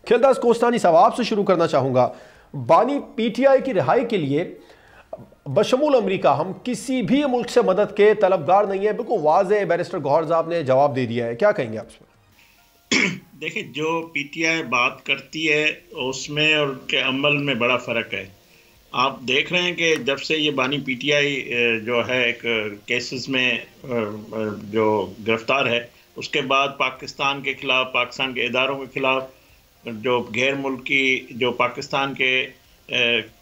کھیلداز کوستانی صاحب آپ سے شروع کرنا چاہوں گا. بانی پی ٹی آئی کی رہائی کے لیے بشمول امریکہ ہم کسی بھی ملک سے مدد کے طلبگار نہیں ہیں، بالکل واضح بیرسٹر گوہر صاحب نے جواب دے دیا ہے. کیا کہیں گے آپ اس میں؟ دیکھیں، جو پی ٹی آئی بات کرتی ہے اس میں اور کے عمل میں بڑا فرق ہے. آپ دیکھ رہے ہیں کہ جب سے یہ بانی پی ٹی آئی جو ہے ایک کیسز میں جو گرفتار ہے، اس کے بعد پاکستان کے خلاف، پاکستان کے اداروں کے خلاف، جو غیر ملکی، جو پاکستان کے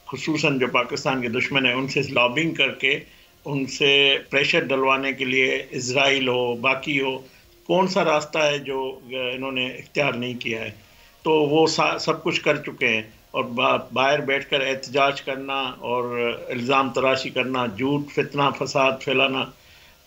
خصوصاً جو پاکستان کے دشمن ہیں، ان سے لابنگ کر کے ان سے پریشر ڈلوانے کے لیے اسرائیل ہو، باقی ہو، کون سا راستہ ہے جو انہوں نے اختیار نہیں کیا ہے. تو وہ سب کچھ کر چکے ہیں، اور باہر بیٹھ کر احتجاج کرنا اور الزام تراشی کرنا، جھوٹ، فتنہ، فساد پھیلانا.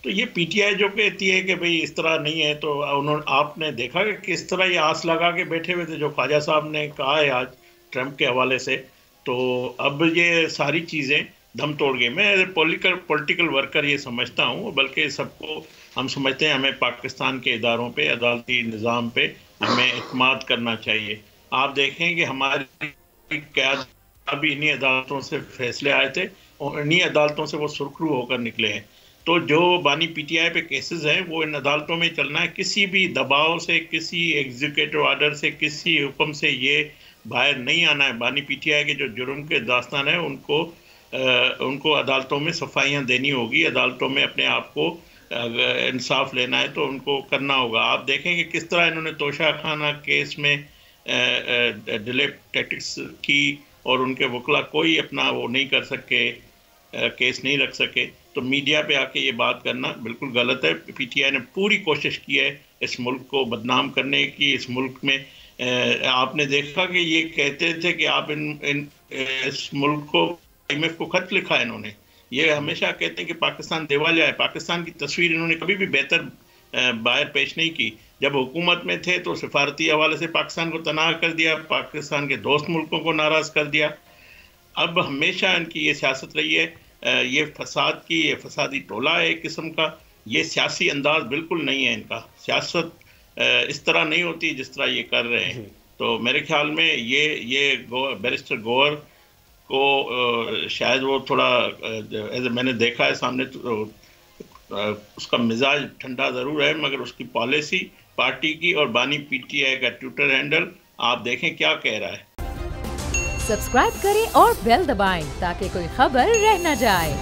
تو یہ پی ٹی آئی جو کہتی ہے کہ بھئی اس طرح نہیں ہے، تو آپ نے دیکھا کہ کس طرح یہ آس لگا کے بیٹھے ہوئے تھے جو خواجہ صاحب نے کہا ہے آج ٹرمپ کے حوالے سے. تو اب یہ ساری چیزیں دم توڑ گئی. میں پولیٹیکل ورکر یہ سمجھتا ہوں، بلکہ سب کو ہم سمجھتے ہیں ہمیں پاکستان کے اداروں پہ، عدالتی نظام پہ ہمیں اعتماد کرنا چاہیے. آپ دیکھیں کہ ہماری قیادت ابھی انہی عدالتوں سے فیصلے آئے تھے اور انہی عدالتوں سے وہ سرخرو ہو کر نکلے ہیں. تو جو بانی پی ٹی آئی پہ کیسز ہیں وہ ان عدالتوں میں چلنا ہے. کسی بھی دباؤ سے، کسی ایگزیکٹو آرڈر سے، کسی حکم سے یہ باہر نہیں آنا ہے. بانی پی ٹی آئی کے جو جرم کے داستان ہیں ان کو عدالتوں میں صفائیاں دینی ہوگی. عدالتوں میں اپنے آپ کو انصاف لینا ہے تو ان کو کرنا ہوگا. آپ دیکھیں کہ کس طرح انہوں نے توشہ خانہ کیس میں ڈیلے ٹیکٹکس کی، اور ان کے وکلا کوئی اپنا وہ نہیں کر سکے، کیس نہیں رکھ سکے. تو میڈیا پہ آ کے یہ بات کرنا بالکل غلط ہے. پی ٹی آئی نے پوری کوشش کی ہے اس ملک کو بدنام کرنے کی. اس ملک میں آپ نے دیکھا کہ یہ کہتے تھے کہ آپ اس ملک کو IMF کو خط لکھا ہے انہوں نے. یہ ہمیشہ کہتے ہیں کہ پاکستان دیوالیہ ہے. پاکستان کی تصویر انہوں نے کبھی بھی بہتر باہر پیش نہیں کی. جب حکومت میں تھے تو سفارتی حوالے سے پاکستان کو تنہا کر دیا، پاکستان کے دوست ملکوں کو ناراض کر دیا. اب ہمیشہ ان کی یہ سیاست رہی ہے. یہ فساد کی، یہ فسادی ٹولہ ہے ایک قسم کا. یہ سیاسی انداز بالکل نہیں ہے ان کا. سیاست اس طرح نہیں ہوتی جس طرح یہ کر رہے ہیں. تو میرے خیال میں یہ بیرسٹر گوہر کو شاید وہ تھوڑا میں نے دیکھا ہے سامنے، اس کا مزاج ٹھنڈا ضرور ہے، مگر اس کی پالیسی پارٹی کی اور بانی پی ٹی آئی کا ٹویٹر ہینڈل آپ دیکھیں کیا کہہ رہا ہے. سبسکرائب کریں اور بیل دبائیں تاکہ کوئی خبر رہ نہ جائے.